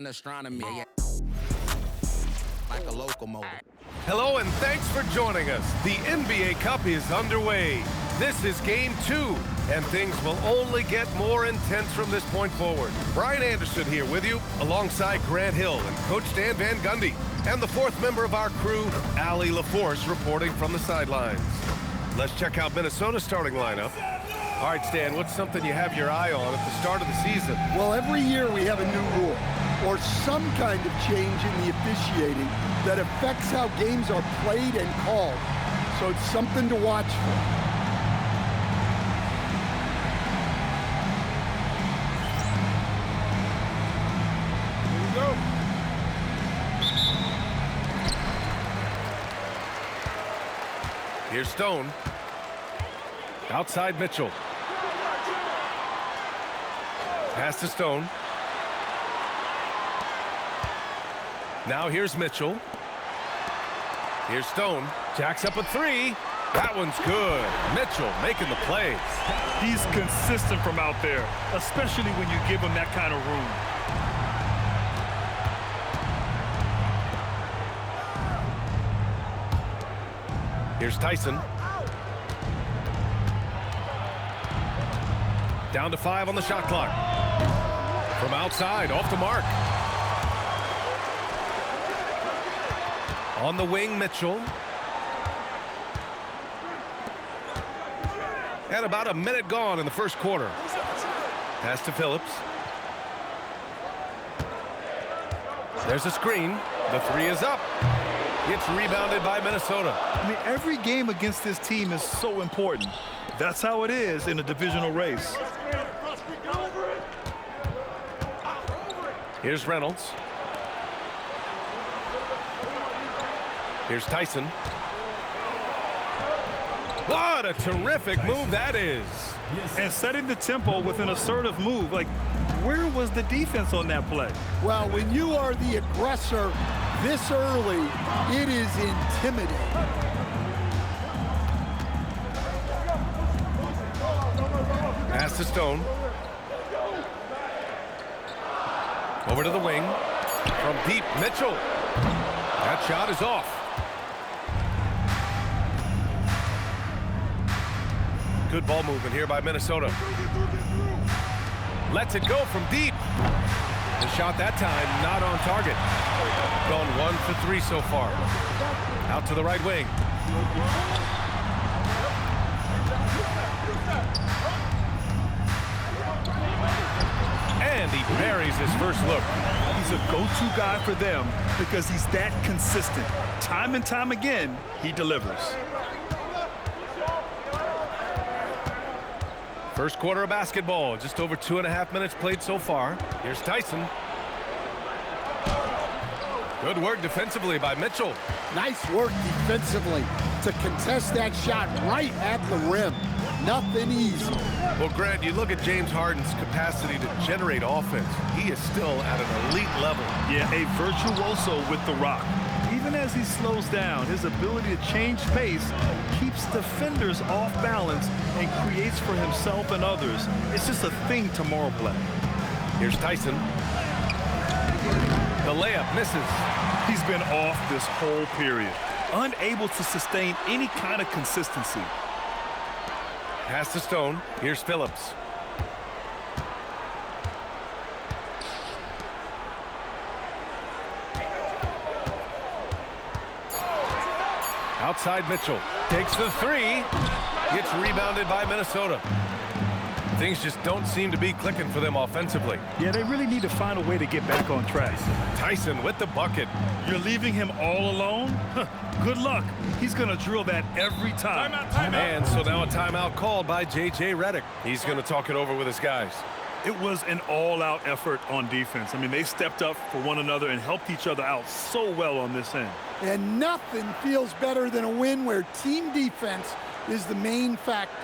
in astronomy, yeah. Like a locomotive. Hello and thanks for joining us. The NBA Cup is underway. This is Game 2, and things will only get more intense from this point forward. Brian Anderson here with you, alongside Grant Hill and Coach Dan Van Gundy, and the fourth member of our crew, Allie LaForce, reporting from the sidelines. Let's check out Minnesota's starting lineup. All right, Stan, what's something you have your eye on at the start of the season? Well, every year we have a new rule or some kind of change in the officiating that affects how games are played and called. So it's something to watch for. Here's Stone. Outside Mitchell. Pass to Stone. Now here's Mitchell. Here's Stone. Jacks up a three. That one's good. Mitchell making the plays. He's consistent from out there, especially when you give him that kind of room. Here's Tyson. Down to 5 on the shot clock. From outside, off the mark. On the wing, Mitchell. And about a minute gone in the first quarter. Pass to Phillips. There's a screen. The three is up. It's rebounded by Minnesota. I mean, every game against this team is so important. That's how it is in a divisional race. Here's Reynolds. Here's Tyson. What a terrific move that is. And setting the tempo with an assertive move. Like, where was the defense on that play? Well, when you are the aggressor this early, it is intimidating. Pass to Stone. Over to the wing. From deep, Mitchell. That shot is off. Good ball movement here by Minnesota. Lets it go from deep. The shot that time not on target. Gone 1 for 3 so far. Out to the right wing. And he buries his first look. He's a go-to guy for them because he's that consistent. Time and time again, he delivers. First quarter of basketball, just over 2.5 minutes played so far. Here's Tyson. Good work defensively by Mitchell. Nice work defensively to contest that shot right at the rim. Nothing easy. Well, Grant, you look at James Harden's capacity to generate offense. He is still at an elite level. Yeah, a virtuoso with the rock. Even as he slows down, his ability to change pace keeps defenders off balance and creates for himself and others. It's just a thing tomorrow play. Here's Tyson. The layup misses. He's been off this whole period, unable to sustain any kind of consistency. Pass to Stone. Here's Phillips. Outside Mitchell. Takes the three. Gets rebounded by Minnesota. Things just don't seem to be clicking for them offensively. Yeah, they really need to find a way to get back on track. Tyson with the bucket. You're leaving him all alone? Good luck. He's going to drill that every time. Timeout. And so now a timeout called by J.J. Redick. He's going to talk it over with his guys. It was an all-out effort on defense. I mean, they stepped up for one another and helped each other out so well on this end. And nothing feels better than a win where team defense is the main factor.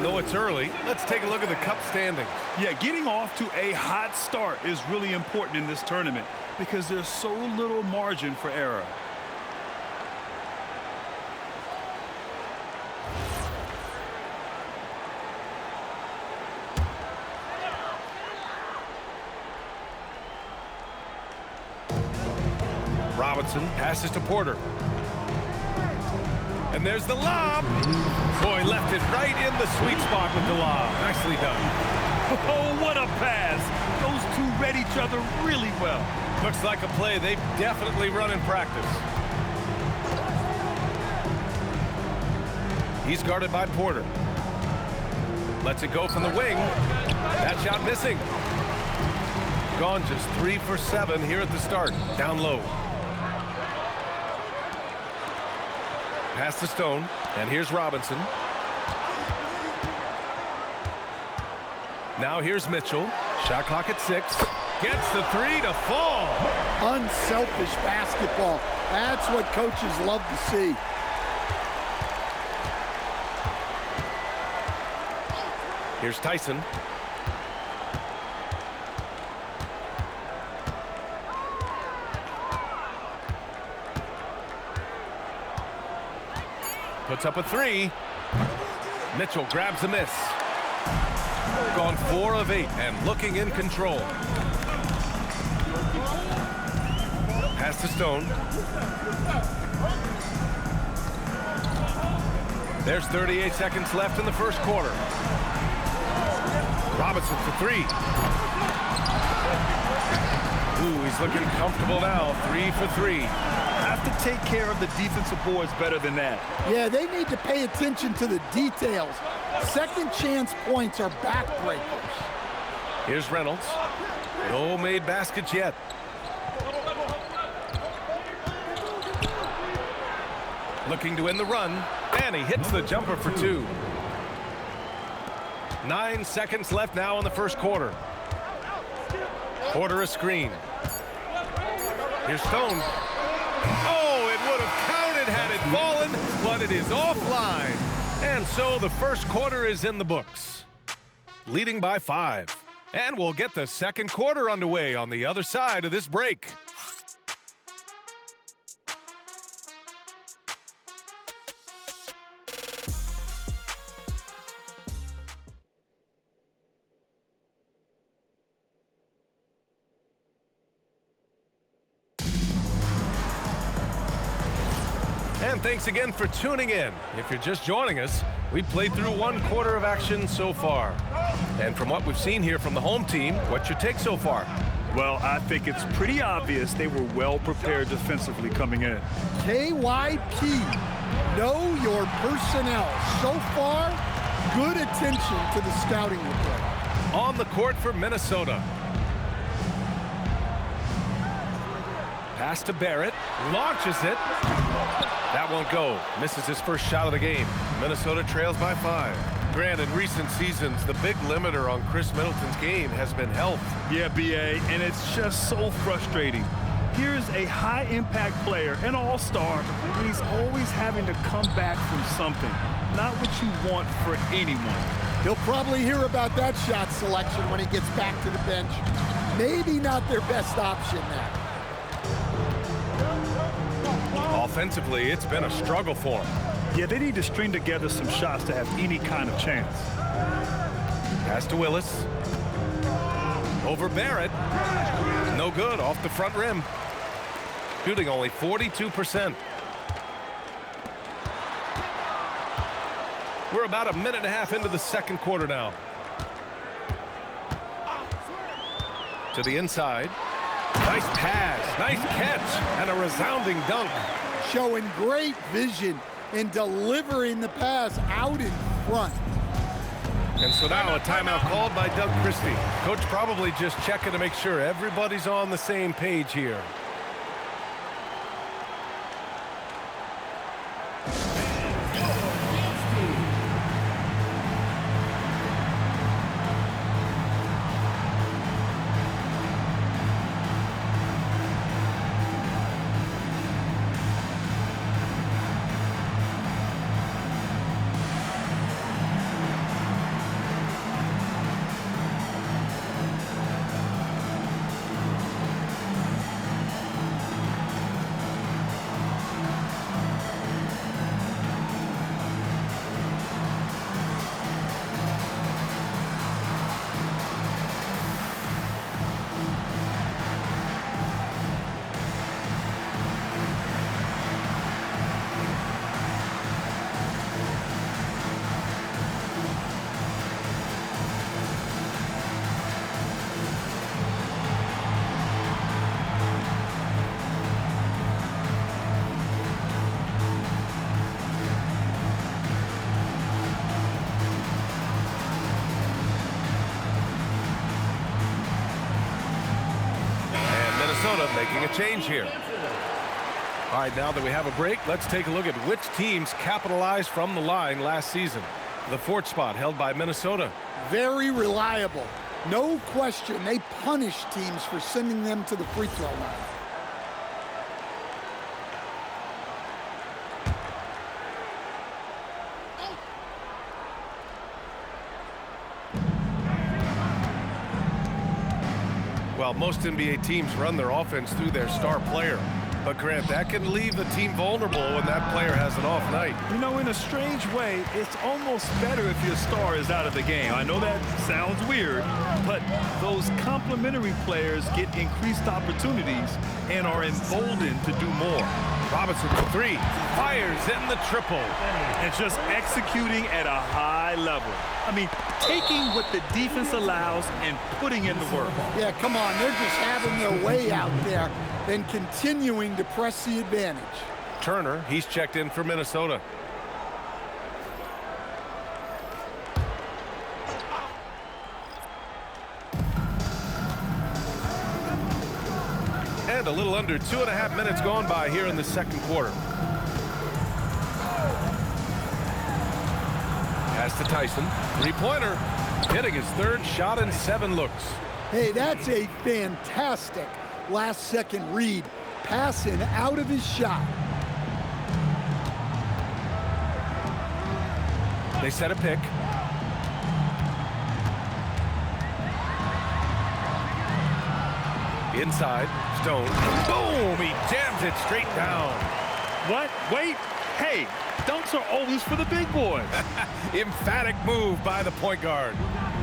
though it's early, let's take a look at the Cup standings. Yeah, getting off to a hot start is really important in this tournament because there's so little margin for error. Robinson passes to Porter. And there's the lob. Boy, left it right in the sweet spot with the lob. Nicely done. Oh, what a pass. Those two read each other really well. Looks like a play they've definitely run in practice. He's guarded by Porter. Lets it go from the wing. That shot missing. Gone just 3 for 7 here at the start. Down low. Pass to Stone, and here's Robinson. Now here's Mitchell. Shot clock at 6. Gets the 3 to fall. Unselfish basketball. That's what coaches love to see. Here's Tyson. Puts up a 3. Mitchell grabs a miss. Gone 4 of 8 and looking in control. Pass to Stone. There's 38 seconds left in the first quarter. Robinson for 3. Ooh, he's looking comfortable now. 3 for 3. Have to take care of the defensive boards better than that. Yeah, they need to pay attention to the details. Second chance points are backbreakers. Here's Reynolds. No made baskets yet. Looking to win the run, and he hits the jumper for 2. 9 seconds left now in the first quarter. Porter a screen. Here's Stone. Oh, it would have counted had it fallen, but it is offline. And so the first quarter is in the books, leading by 5. And we'll get the second quarter underway on the other side of this break. And thanks again for tuning in. If you're just joining us, we've played through 1 quarter of action so far. And from what we've seen here from the home team, what's your take so far? Well, I think it's pretty obvious they were well prepared defensively coming in. KYP, know your personnel. So far, good attention to the scouting report. On the court for Minnesota. Pass to Barrett, launches it. That won't go. Misses his first shot of the game. Minnesota trails by 5. Granted, in recent seasons, the big limiter on Chris Middleton's game has been health. Yeah, BA, and it's just so frustrating. Here's a high-impact player, an all-star, and he's always having to come back from something. Not what you want for anyone. He'll probably hear about that shot selection when he gets back to the bench. Maybe not their best option now. Offensively, it's been a struggle for him. Yeah, they need to string together some shots to have any kind of chance. Pass to Willis. Over Barrett. No good, off the front rim. Shooting only 42%. We're about a minute and a half into the second quarter now. To the inside. Nice pass, nice catch, and a resounding dunk. Showing great vision in delivering the pass out in front. And so now a timeout called by Doug Christie. Coach probably just checking to make sure everybody's on the same page here. Minnesota making a change here. All right, now that we have a break, let's take a look at which teams capitalized from the line last season. The fourth spot held by Minnesota. Very reliable. No question, they punish teams for sending them to the free throw line. Well, most NBA teams run their offense through their star player. But, Grant, that can leave the team vulnerable when that player has an off night. You know, in a strange way, it's almost better if your star is out of the game. I know that sounds weird, but those complementary players get increased opportunities and are emboldened to do more. Robinson for three, fires in the triple. And just executing at a high level. I mean, taking what the defense allows and putting in the work. Yeah, come on, they're just having their way out there and continuing to press the advantage. Turner, he's checked in for Minnesota. And a little under 2.5 minutes gone by here in the second quarter. Pass to Tyson. Three-pointer. Hitting his third shot in 7 looks. Hey, that's a fantastic last-second read. Passing out of his shot. They set a pick. Inside. Stone. Boom! He jams it straight down. What? Wait. Hey, dunks are always for the big boys. Emphatic move by the point guard.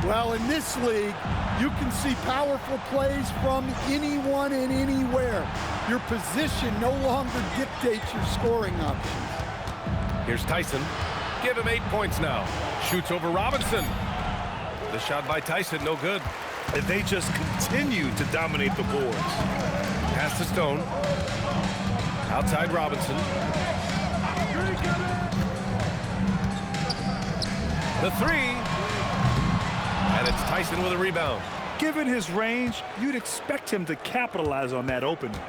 Well, in this league, you can see powerful plays from anyone and anywhere. Your position no longer dictates your scoring options. Here's Tyson. Give him 8 points now. Shoots over Robinson. The shot by Tyson, no good. And they just continue to dominate the boards. Pass to Stone. Outside Robinson. The three. And it's Tyson with a rebound. Given his range, you'd expect him to capitalize on that opening.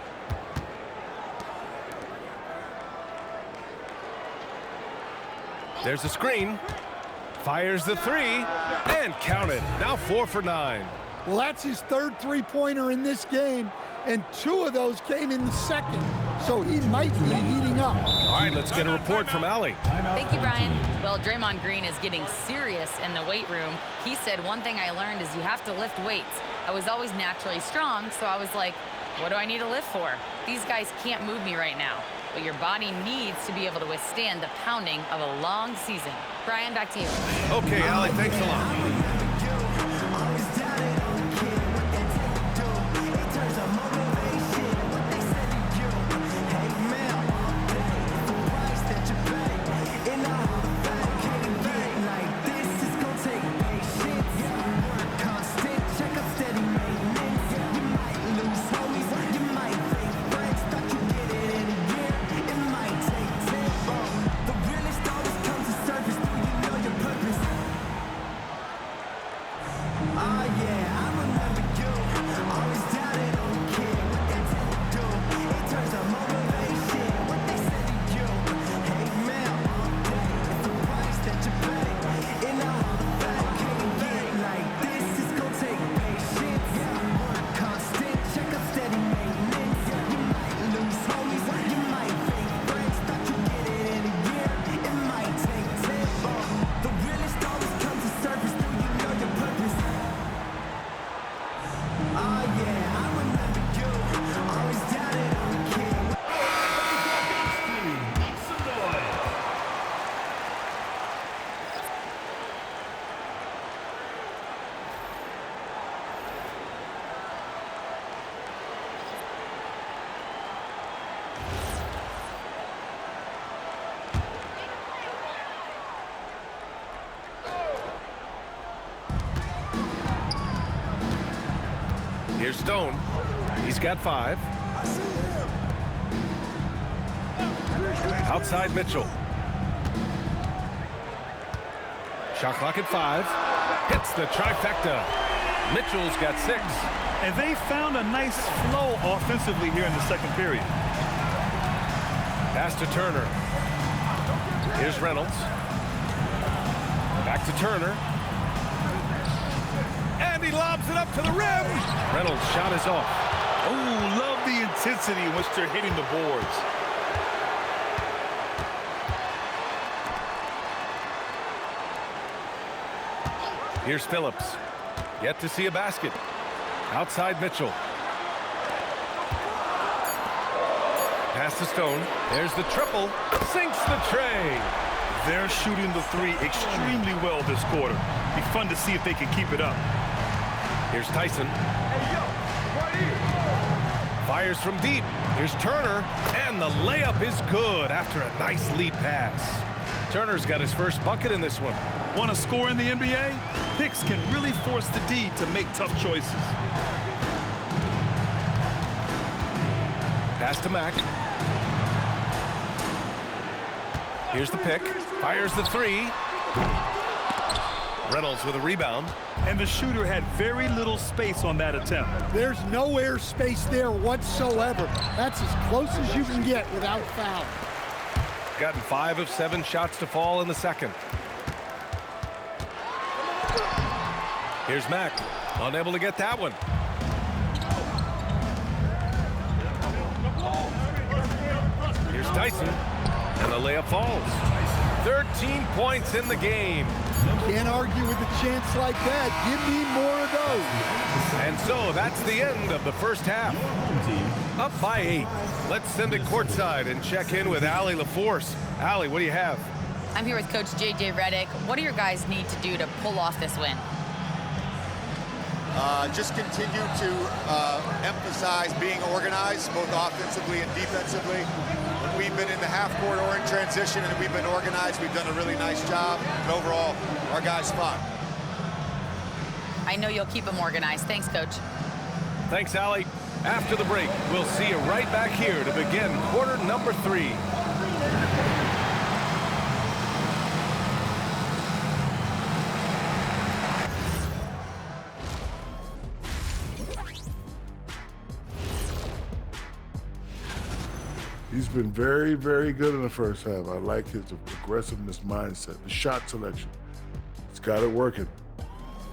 There's a screen. Fires the three. And counted. Now 4 for 9. Well, that's his third three-pointer in this game, and 2 of those came in the second, so he might be heating up. All right, let's get a report from Allie. Thank you, Brian. Well, Draymond Green is getting serious in the weight room. He said, one thing I learned is you have to lift weights. I was always naturally strong, so I was like, what do I need to lift for? These guys can't move me right now, but your body needs to be able to withstand the pounding of a long season. Brian, back to you. Okay, Allie, thanks a lot. Here's Stone. He's got 5. Outside Mitchell. Shot clock at 5. Hits the trifecta. Mitchell's got 6. And they found a nice flow offensively here in the second period. Pass to Turner. Here's Reynolds. Back to Turner. And he lobs it up to the rim. Reynolds' shot is off. Oh, love the intensity in which they're hitting the boards. Here's Phillips. Yet to see a basket. Outside Mitchell. Pass to Stone. There's the triple. Sinks the tray. They're shooting the 3 extremely well this quarter. Be fun to see if they can keep it up. Here's Tyson. Fires from deep. Here's Turner. And the layup is good after a nice lead pass. Turner's got his first bucket in this one. Want to score in the NBA? Picks can really force the D to make tough choices. Pass to Mack. Here's the pick. Fires the 3. Reynolds with a rebound. And the shooter had very little space on that attempt. There's no air space there whatsoever. That's as close as you can get without foul. Gotten 5 of 7 shots to fall in the second. Here's Mack. Unable to get that one. Here's Tyson. And the layup falls. 13 points in the game. Can't argue with a chance like that. Give me more of those. And so that's the end of the first half. Up by 8. Let's send it courtside and check in with Allie LaForce. Allie, what do you have? I'm here with Coach J.J. Redick. What do your guys need to do to pull off this win? Just continue to emphasize being organized, both offensively and defensively. When we've been in the half-court or in transition and we've been organized, we've done a really nice job. And overall, our guys fought. I know you'll keep them organized. Thanks, Coach. Thanks, Allie. After the break, we'll see you right back here to begin quarter number 3. He's been very, very good in the first half. I like his aggressiveness mindset, the shot selection. He's got it working.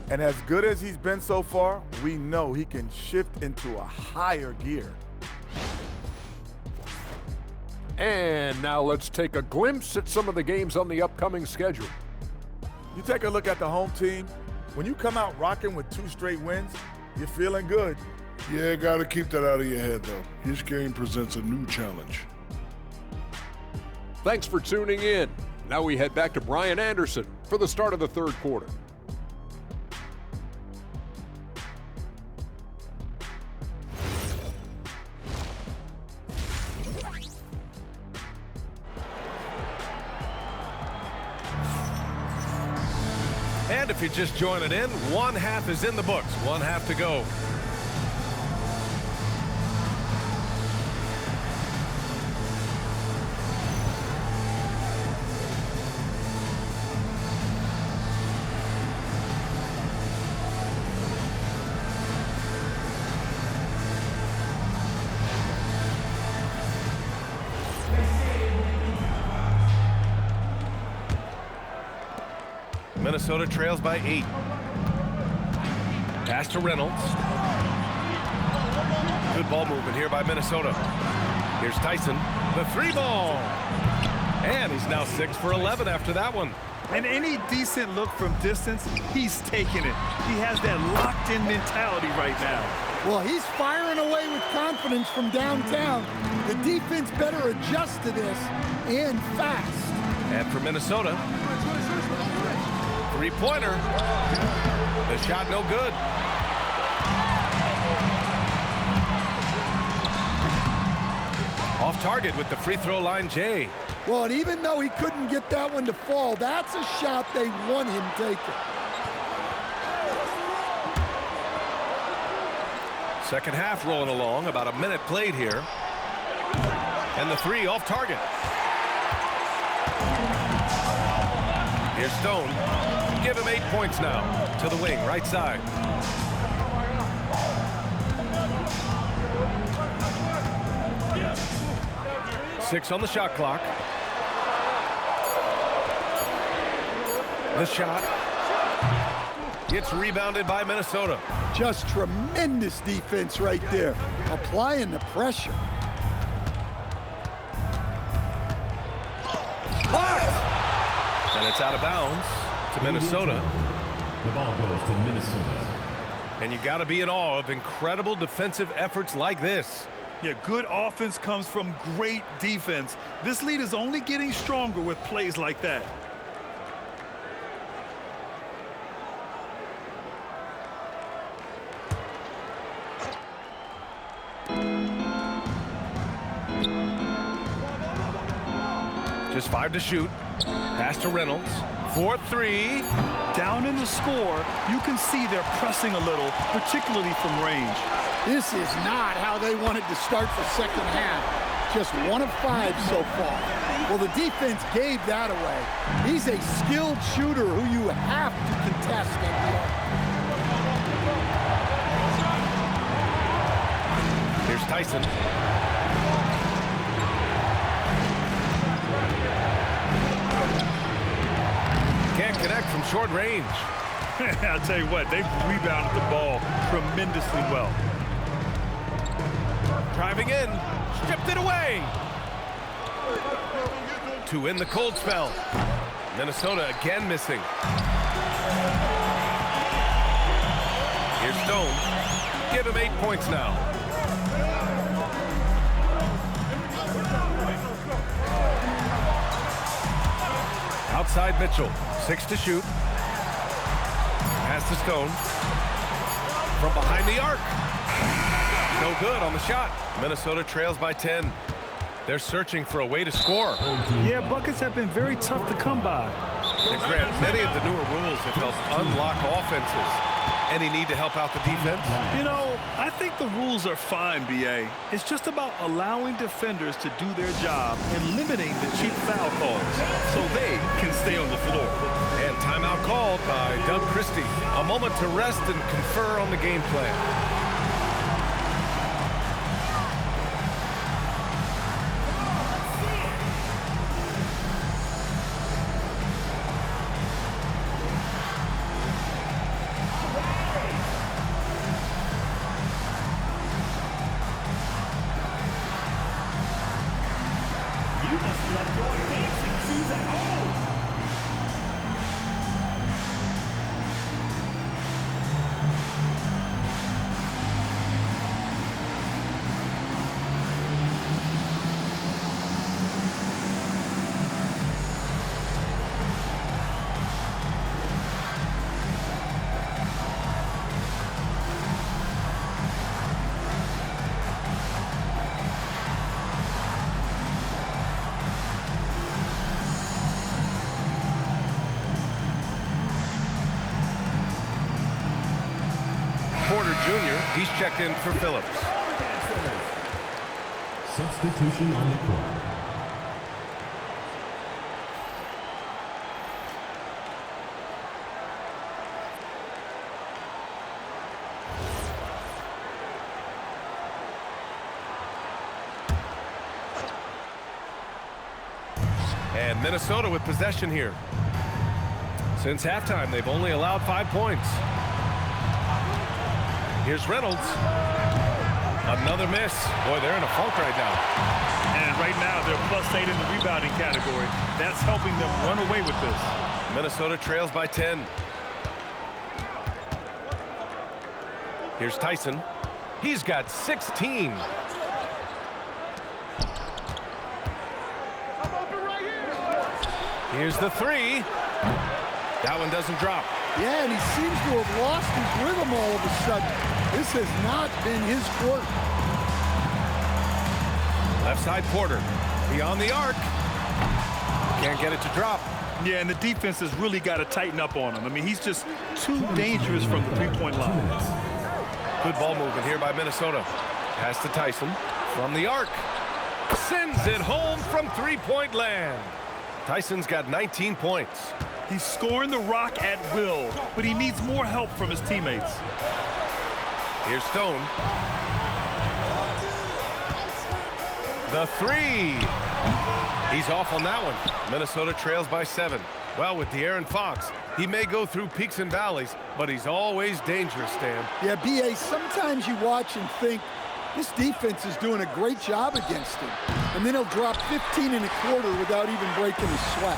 And as good as he's been so far, we know he can shift into a higher gear. And now let's take a glimpse at some of the games on the upcoming schedule. You take a look at the home team. When you come out rocking with 2 straight wins, you're feeling good. Yeah, got to keep that out of your head, though. Each game presents a new challenge. Thanks for tuning in. Now we head back to Brian Anderson for the start of the third quarter. And if you're just joining in, one half is in the books. One half to go. Minnesota trails by 8. Pass to Reynolds. Good ball movement here by Minnesota. Here's Tyson. The 3-ball. And he's now 6 for 11 after that one. And any decent look from distance, he's taking it. He has that locked-in mentality right now. Well, he's firing away with confidence from downtown. The defense better adjust to this, and fast. And for Minnesota, 3-pointer. The shot no good. Off target with the free throw line, Jay. Well, and even though he couldn't get that one to fall, that's a shot they want him taking. Second half rolling along, about a minute played here. And the 3 off target. Here's Stone. Give him 8 points now. To the wing, right side. 6 on the shot clock. The shot. It's rebounded by Minnesota. Just tremendous defense right there, applying the pressure. And it's out of bounds to Minnesota. The ball goes to Minnesota. And you got to be in awe of incredible defensive efforts like this. Yeah, good offense comes from great defense. This lead is only getting stronger with plays like that. Just 5 to shoot. Pass to Reynolds. 4-3. Down in the score, you can see they're pressing a little, particularly from range. This is not how they wanted to start the second half. Just 1 of 5 so far. Well, the defense gave that away. He's a skilled shooter who you have to contest at the arc. Here's Tyson. Can't connect from short range. I'll tell you what, they've rebounded the ball tremendously well. Driving in, stripped it away. 2 in the cold spell. Minnesota again missing. Here's Stone. Give him 8 points now. Outside Mitchell. 6 to shoot. Pass to Stone. From behind the arc. No good on the shot. Minnesota trails by 10. They're searching for a way to score. Yeah, buckets have been very tough to come by. And Grant, many of the newer rules have helped unlock offenses. Any need to help out the defense? You know, I think the rules are fine, B.A. It's just about allowing defenders to do their job and limiting the cheap foul calls so they can stay on the floor. And timeout called by Doug Christie. A moment to rest and confer on the game plan. Porter Jr., he's checked in for Phillips. Substitution on the court. And Minnesota with possession here. Since halftime, they've only allowed 5 points. Here's Reynolds. Another miss. Boy, they're in a funk right now. And right now, they're +8 in the rebounding category. That's helping them run away with this. Minnesota trails by 10. Here's Tyson. He's got 16. Here's the 3. That one doesn't drop. Yeah, and he seems to have lost his rhythm all of a sudden. This has not been his court. Left side Porter. Beyond the arc. Can't get it to drop. Yeah, and the defense has really got to tighten up on him. I mean, he's just too dangerous from the three-point line. Good ball movement here by Minnesota. Pass to Tyson. From the arc. Sends it home from three-point land. Tyson's got 19 points. He's scoring the rock at will, but he needs more help from his teammates. Here's Stone. The 3. He's off on that one. Minnesota trails by 7. Well, with De'Aaron Fox, he may go through peaks and valleys, but he's always dangerous, Stan. Yeah, B.A., sometimes you watch and think, this defense is doing a great job against him. And then he'll drop 15 in a quarter without even breaking a sweat.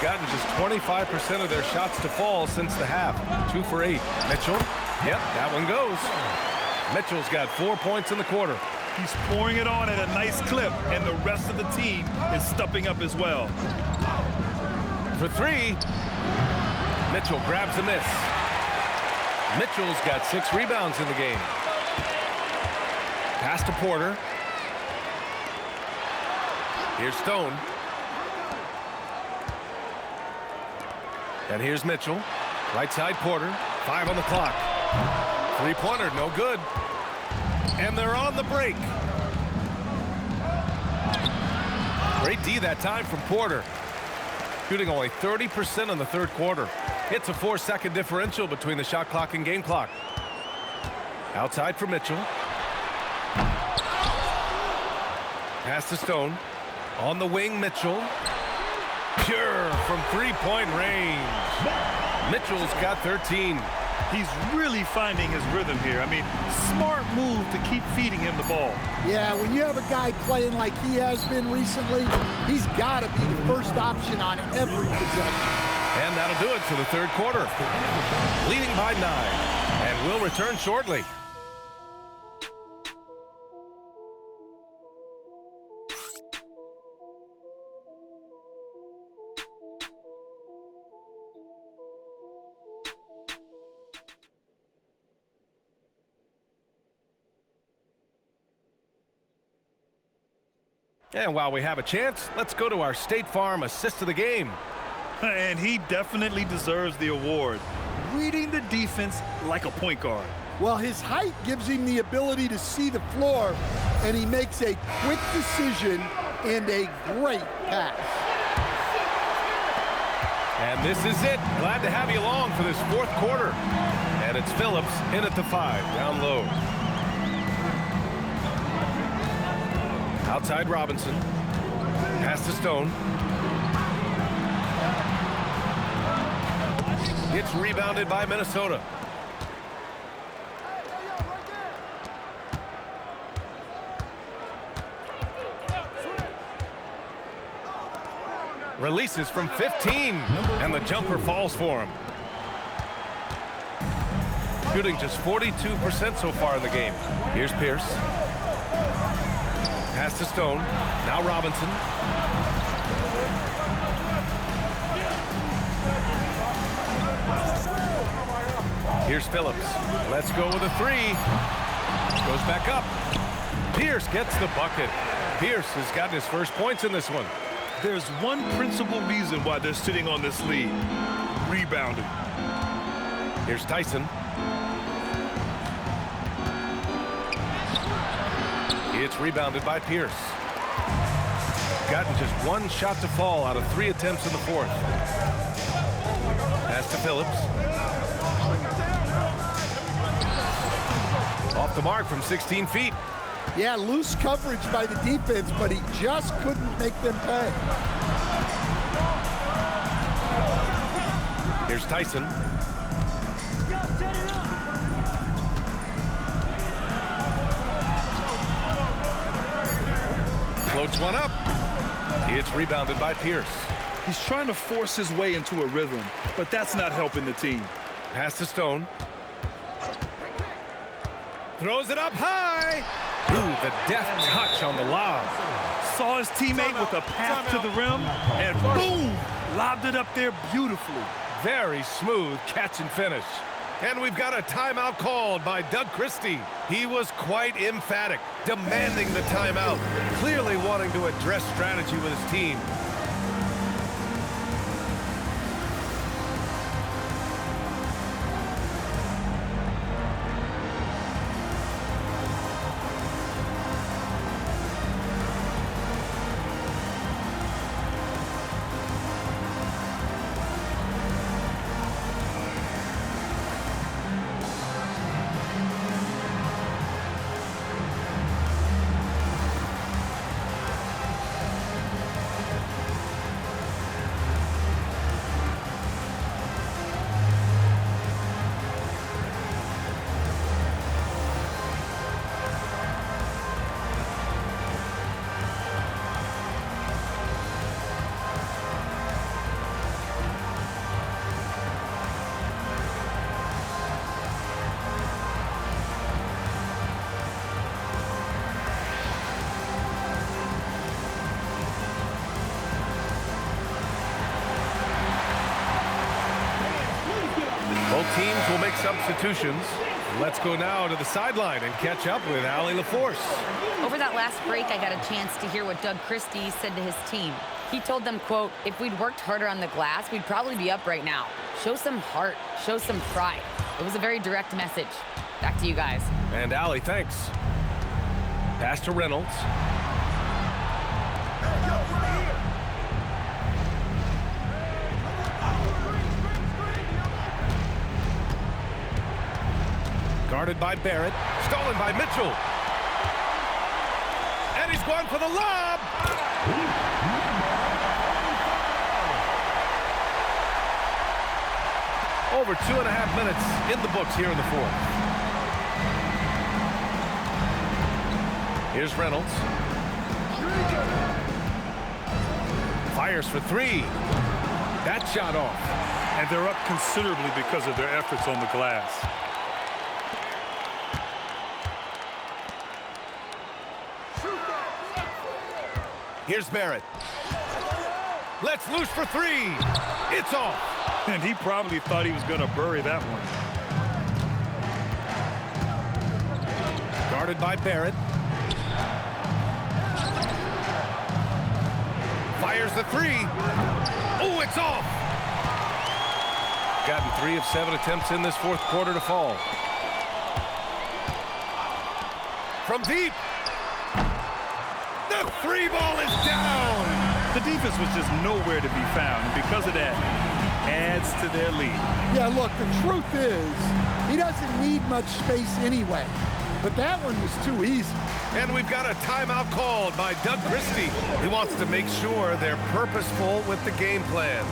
Gotten just 25% of their shots to fall since the half. 2 for 8. Mitchell. Yep, that one goes. Mitchell's got 4 points in the quarter. He's pouring it on at a nice clip, and the rest of the team is stepping up as well. For 3. Mitchell grabs a miss. Mitchell's got 6 rebounds in the game. Pass to Porter. Here's Stone. And here's Mitchell. Right side Porter. 5 on the clock. 3-pointer, no good. And they're on the break. Great D that time from Porter. Shooting only 30% in the third quarter. It's a 4-second differential between the shot clock and game clock. Outside for Mitchell. Pass to Stone. On the wing, Mitchell. Pure from 3-point range. Mitchell's got 13. He's really finding his rhythm here. I mean, smart move to keep feeding him the ball. Yeah, when you have a guy playing like he has been recently, he's got to be the first option on every possession. And that'll do it for the third quarter. Leading by 9. And we'll return shortly. And while we have a chance, let's go to our State Farm assist of the game. And he definitely deserves the award. Reading the defense like a point guard. Well, his height gives him the ability to see the floor, and he makes a quick decision and a great pass. And this is it. Glad to have you along for this fourth quarter. And it's Phillips in at the 5, down low. Outside Robinson. Pass to Stone. It's rebounded by Minnesota. Releases from 15, and the jumper falls for him. Shooting just 42% so far in the game. Here's Pierce. Pass to Stone. Now Robinson. Here's Phillips. Let's go with a 3. Goes back up. Pierce gets the bucket. Pierce has gotten his first points in this one. There's one principal reason why they're sitting on this lead. Rebounding. Here's Tyson. It's rebounded by Pierce. Gotten just 1 shot to fall out of 3 attempts in the fourth. Pass to Phillips. Off the mark from 16 feet. Yeah, loose coverage by the defense, but he just couldn't make them pay. Here's Tyson. Floats one up. It's rebounded by Pierce. He's trying to force his way into a rhythm, but that's not helping the team. Pass to Stone. Throws it up high. Ooh, the deft touch on the lob. Saw his teammate with a path to the rim, and boom! Lobbed it up there beautifully. Very smooth catch and finish. And we've got a timeout called by Doug Christie. He was quite emphatic, demanding the timeout, clearly wanting to address strategy with his team. will make substitutions. Let's go now to the sideline and catch up with Allie LaForce. Over that last break, I got a chance to hear what Doug Christie said to his team. He told them, quote, "If we'd worked harder on the glass, we'd probably be up right now. Show some heart, show some pride." It was a very direct message. Back to you guys. And Allie, thanks. Pass to Reynolds. Guarded by Barrett. Stolen by Mitchell. And he's going for the lob. Over 2.5 minutes in the books here in the fourth. Here's Reynolds. Fires for three. That shot off. And they're up considerably because of their efforts on the glass. Here's Barrett. Let's loose for three. It's off. And he probably thought he was going to bury that one. Guarded by Barrett. Fires the three. Oh, it's off. Gotten 3 of 7 attempts in this fourth quarter to fall. From deep. The three ball is down. The defense was just nowhere to be found, and because of that, adds to their lead. Yeah, look, the truth is, he doesn't need much space anyway. But that one was too easy. And we've got a timeout called by Doug Christie. He wants to make sure they're purposeful with the game plan.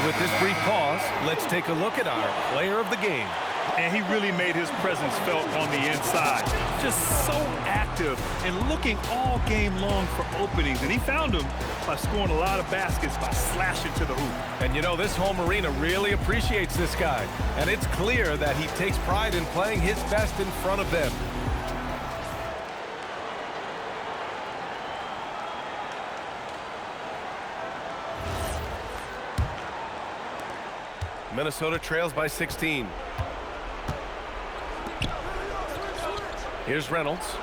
With this brief pause, let's take a look at our player of the game. And he really made his presence felt on the inside. Just so active and looking all game long for openings. And he found them by scoring a lot of baskets by slashing to the hoop. And you know, this home arena really appreciates this guy. And it's clear that he takes pride in playing his best in front of them. Minnesota trails by 16. Here's Reynolds.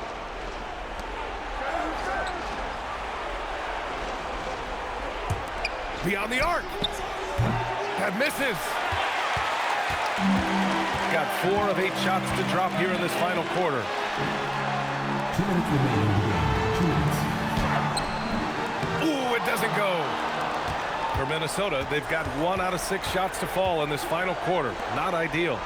Beyond the arc. That misses. Got 4 of 8 shots to drop here in this final quarter. 2 minutes remaining in the game. 2 minutes. Ooh, it doesn't go. For Minnesota, they've got 1 out of 6 shots to fall in this final quarter. Not ideal.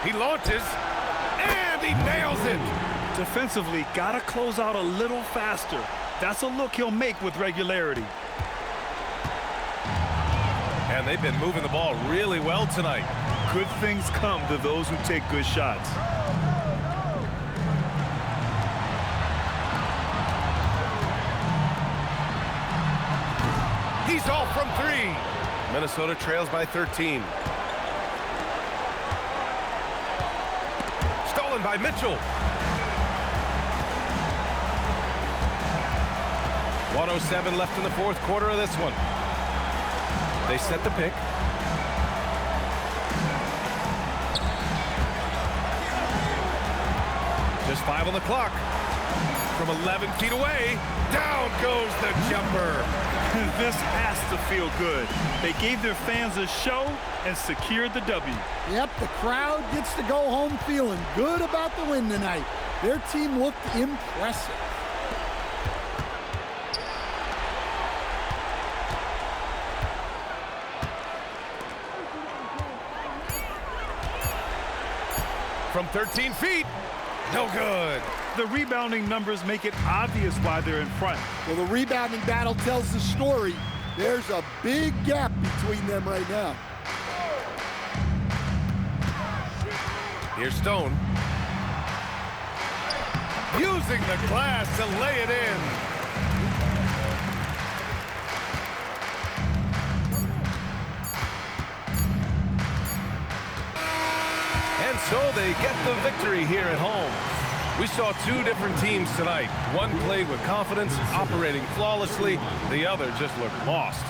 He launches, and he nails it. Defensively, got to close out a little faster. That's a look he'll make with regularity. And they've been moving the ball really well tonight. Good things come to those who take good shots. He's off from 3. Minnesota trails by 13. Stolen by Mitchell. 1:07 left in the fourth quarter of this one. They set the pick. Just 5 on the clock. From 11 feet away, down goes the jumper. This has to feel good. They gave their fans a show and secured the W. Yep, the crowd gets to go home feeling good about the win tonight. Their team looked impressive. From 13 feet, no good. The rebounding numbers make it obvious why they're in front. Well, the rebounding battle tells the story. There's a big gap between them right now. Here's Stone. Using the glass to lay it in. And so they get the victory here at home. We saw two different teams tonight. One played with confidence, operating flawlessly. The other just looked lost.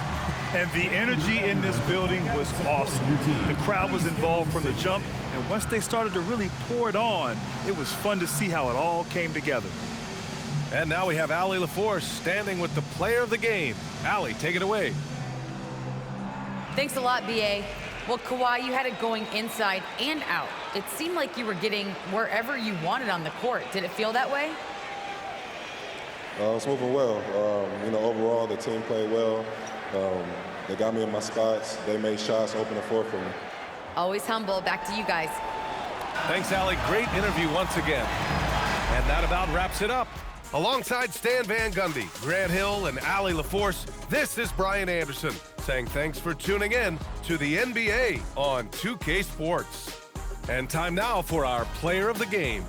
And the energy in this building was awesome. The crowd was involved from the jump, and once they started to really pour it on, it was fun to see how it all came together. And now we have Allie LaForce standing with the player of the game. Allie, take it away. Thanks a lot, BA. Well, Kawhi, you had it going inside and out. It seemed like you were getting wherever you wanted on the court. Did it feel that way? It's moving well. Overall, the team played well. They got me in my spots. They made shots, open the floor for me. Always humble. Back to you guys. Thanks, Allie. Great interview once again. And that about wraps it up. Alongside Stan Van Gundy, Grant Hill, and Allie LaForce, this is Brian Anderson saying thanks for tuning in to the NBA on 2K Sports. And time now for our player of the game.